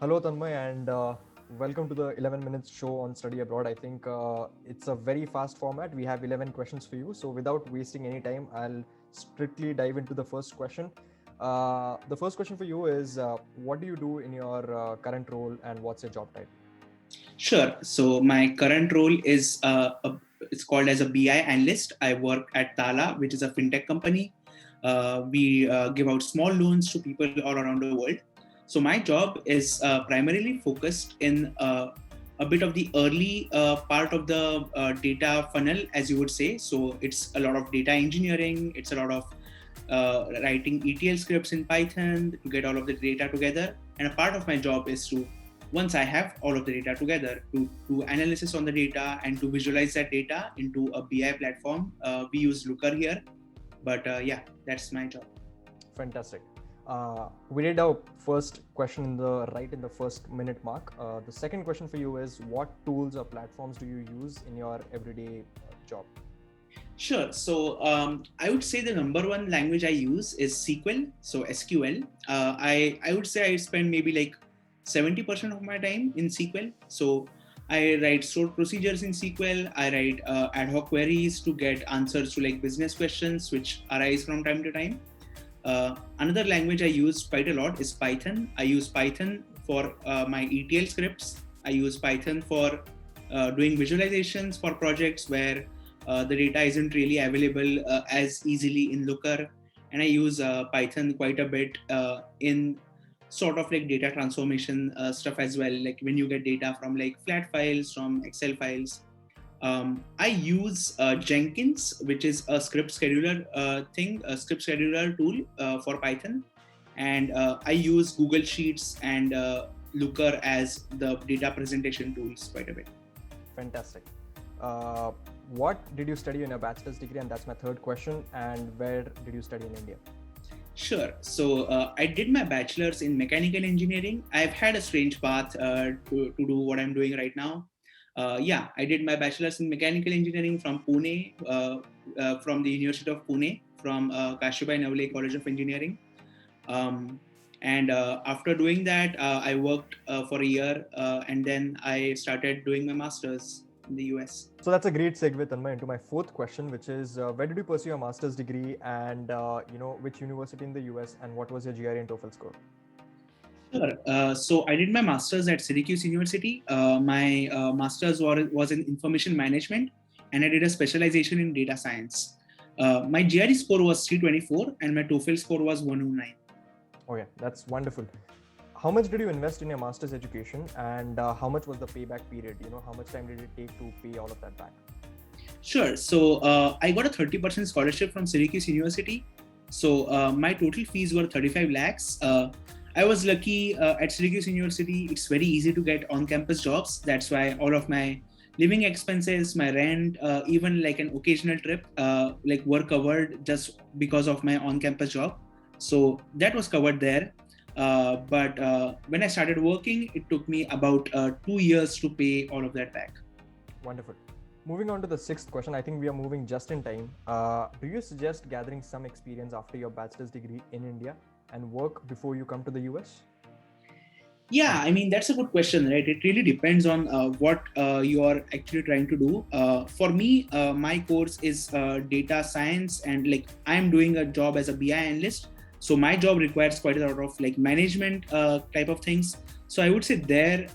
Hello, Tanmay, and welcome to the 11 minutes show on study abroad. I think it's a very fast format. We have 11 questions for you. So, without wasting any time, I'll strictly dive into the first question. The first question for you is what do you do in your current role and what's your job title? Sure. So my current role is it's called as a BI analyst. I work at Tala, which is a fintech company. We give out small loans to people all around the world. So my job is primarily focused in a bit of the early part of the data funnel, as you would say. So it's a lot of data engineering. It's a lot of writing ETL scripts in Python to get all of the data together. And a part of my job is to once I have all of the data together, to do analysis on the data and to visualize that data into a BI platform. We use Looker here, but yeah, that's my job. Fantastic. We did our first question in the first minute mark. The second question for you is what tools or platforms do you use in your everyday job? Sure. So I would say the number one language I use is SQL. So SQL. I would say I spend maybe like 70% of my time in SQL. So I write stored procedures in SQL. I write ad hoc queries to get answers to like business questions which arise from time to time. Another language I use quite a lot is Python. I use Python for my ETL scripts. I use Python for doing visualizations for projects where the data isn't really available as easily in Looker. And I use Python quite a bit in sort of like data transformation stuff as well. Like when you get data from like flat files, from Excel files. I use Jenkins, which is a script scheduler a script scheduler tool for Python. And I use Google Sheets and Looker as the data presentation tools quite a bit. Fantastic. What did you study in your bachelor's degree? And that's my third question. And where did you study in India? Sure. So I did my bachelor's in mechanical engineering. I've had a strange path to do what I'm doing right now. Yeah, I did my bachelor's in mechanical engineering from Pune, from the University of Pune, from Kashibai Navale College of Engineering. And after doing that, I worked for a year and then I started doing my master's in the US. So that's a great segue, Tanmay, into my fourth question, which is where did you pursue your master's degree and which university in the US and what was your GRE and TOEFL score? Sure. So I did my master's at Syracuse University. My master's was in information management, and I did a specialization in data science. My GRE score was 324, and my TOEFL score was 109. Okay, that's wonderful. How much did you invest in your master's education, and how much was the payback period? How much time did it take to pay all of that back? Sure. So I got a 30% scholarship from Syracuse University. So my total fees were 35 lakhs. I was lucky at Syracuse University. It's very easy to get on-campus jobs. That's why all of my living expenses, my rent, even like an occasional trip, like were covered just because of my on-campus job. So that was covered there. But when I started working, it took me about 2 years to pay all of that back. Wonderful. Moving on to the sixth question, I think we are moving just in time. Do you suggest gathering some experience after your bachelor's degree in India and work before you come to the US? Yeah, I mean, that's a good question, right? It really depends on what you are actually trying to do. For me, my course is data science, and like I'm doing a job as a BI analyst. So my job requires quite a lot of like management type of things. So I would say there,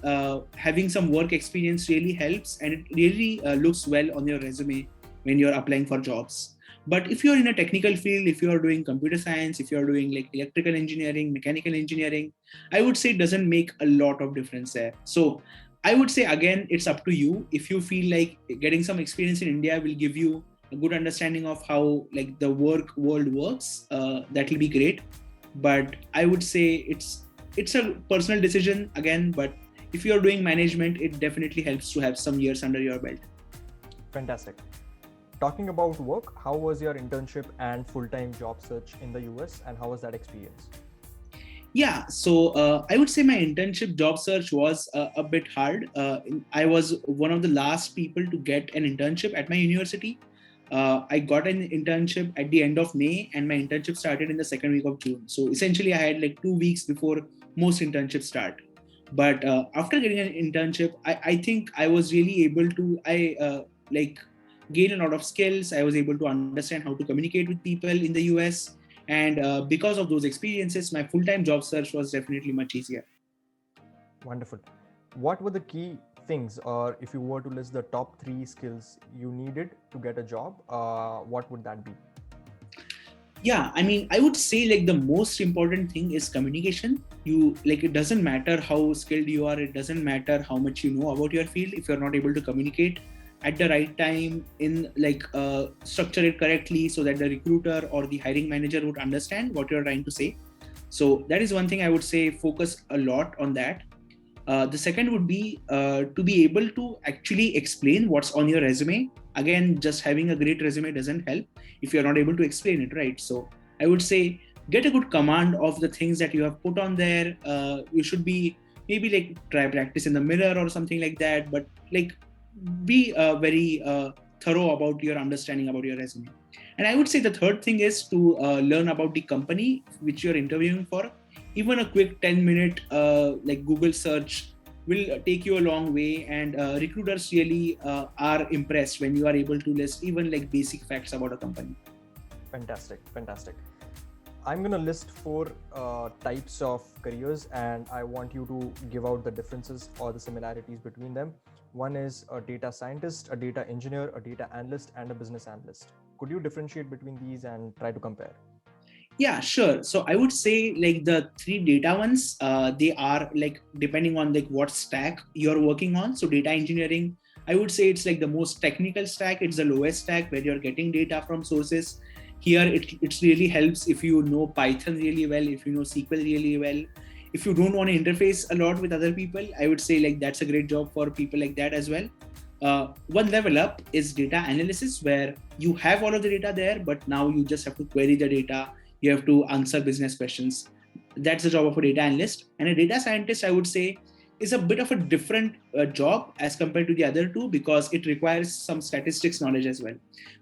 having some work experience really helps, and it really looks well on your resume when you're applying for jobs. But if you're in a technical field, if you're doing computer science, if you're doing like electrical engineering, mechanical engineering, I would say it doesn't make a lot of difference there. So I would say, again, it's up to you. If you feel like getting some experience in India will give you a good understanding of how like the work world works, that will be great. But I would say it's a personal decision again. But if you're doing management, it definitely helps to have some years under your belt. Fantastic. Talking about work, how was your internship and full-time job search in the US and how was that experience? Yeah, so I would say my internship job search was a bit hard. I was one of the last people to get an internship at my university. I got an internship at the end of May, and my internship started in the second week of June. So essentially, I had like 2 weeks before most internships start. But after getting an internship, I think I was really able to gain a lot of skills. I was able to understand how to communicate with people in the US, and because of those experiences, my full-time job search was definitely much easier. Wonderful. What were the key things, or if you were to list the top 3 skills you needed to get a job, what would that be? Yeah, I mean, I would say like the most important thing is communication. You like, it doesn't matter how skilled you are, it doesn't matter how much you know about your field. If you're not able to communicate at the right time, in structure it correctly so that the recruiter or the hiring manager would understand what you're trying to say. So that is one thing I would say, focus a lot on that. The second would be to be able to actually explain what's on your resume. Again, just having a great resume doesn't help if you're not able to explain it, right? So I would say get a good command of the things that you have put on there. You should be maybe like try practice in the mirror or something like that, but like be very thorough about your understanding about your resume. And I would say the third thing is to learn about the company which you're interviewing for. Even a quick 10-minute like Google search will take you a long way, and recruiters really are impressed when you are able to list even like basic facts about a company. Fantastic, fantastic. I'm going to list 4 types of careers, and I want you to give out the differences or the similarities between them. One is a data scientist, a data engineer, a data analyst, and a business analyst. Could you differentiate between these and try to compare? Yeah, sure. So I would say like the 3 data ones, they are like depending on like what stack you're working on. So data engineering, I would say it's like the most technical stack. It's the lowest stack where you're getting data from sources. Here, it really helps if you know Python really well, if you know SQL really well. If you don't want to interface a lot with other people, I would say like that's a great job for people like that as well. One level up is data analysis, where you have all of the data there, but now you just have to query the data, you have to answer business questions. That's the job of a data analyst. And a data scientist, I would say, is a bit of a different job as compared to the other two, because it requires some statistics knowledge as well.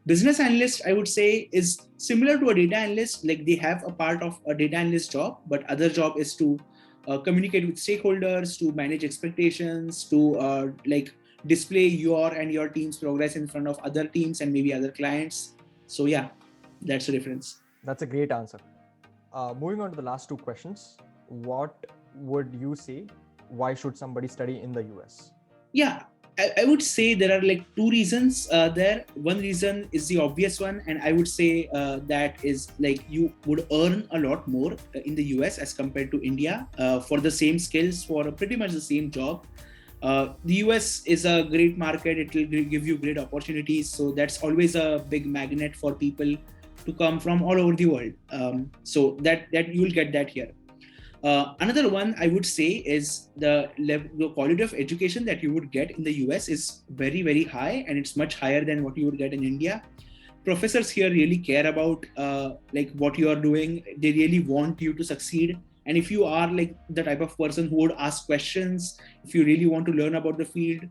Business analyst, I would say, is similar to a data analyst. Like they have a part of a data analyst job, but other job is to communicate with stakeholders, to manage expectations, to display your and your team's progress in front of other teams and maybe other clients. So yeah, that's the difference. That's a great answer. Moving on to the last 2 questions. What would you say? Why should somebody study in the US? Yeah, I would say there are like 2 reasons there. One reason is the obvious one, and I would say that is like you would earn a lot more in the US as compared to India for the same skills, for pretty much the same job. The US is a great market, it will give you great opportunities. So that's always a big magnet for people to come from all over the world. So that you will get that here. Another one I would say is the quality of education that you would get in the US is very, very high, and it's much higher than what you would get in India. Professors here really care about like what you are doing. They really want you to succeed. And if you are like the type of person who would ask questions, if you really want to learn about the field,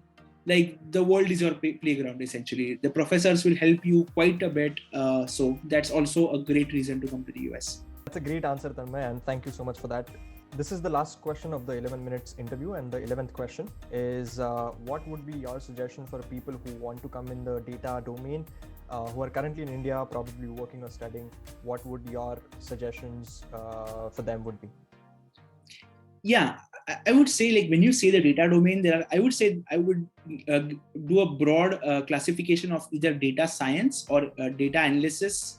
like the world is your playground essentially. The professors will help you quite a bit. So that's also a great reason to come to the US. That's a great answer, Tanmay, and thank you so much for that. This is the last question of the 11 minutes interview, and the 11th question is what would be your suggestion for people who want to come in the data domain, who are currently in India, probably working or studying? What would your suggestions for them would be? Yeah, I would say like when you say the data domain, I would say I would do a broad classification of either data science or data analysis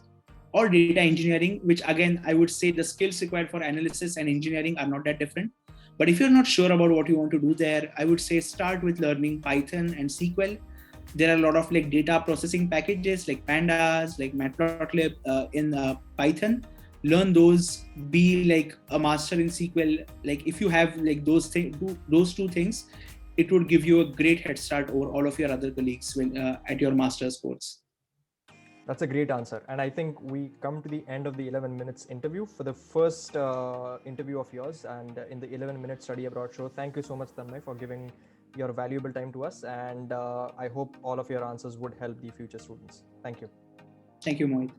or data engineering, which again, I would say the skills required for analysis and engineering are not that different. But if you're not sure about what you want to do there, I would say start with learning Python and SQL. There are a lot of like data processing packages like Pandas, like Matplotlib in Python. Learn those, be like a master in SQL. Like if you have like those 2 things, it would give you a great head start over all of your other colleagues when at your master's course. That's a great answer. And I think we come to the end of the 11 minutes interview for the first interview of yours and in the 11 minute study abroad show. Thank you so much, Tanmay, for giving your valuable time to us. And I hope all of your answers would help the future students. Thank you. Thank you, Mohit.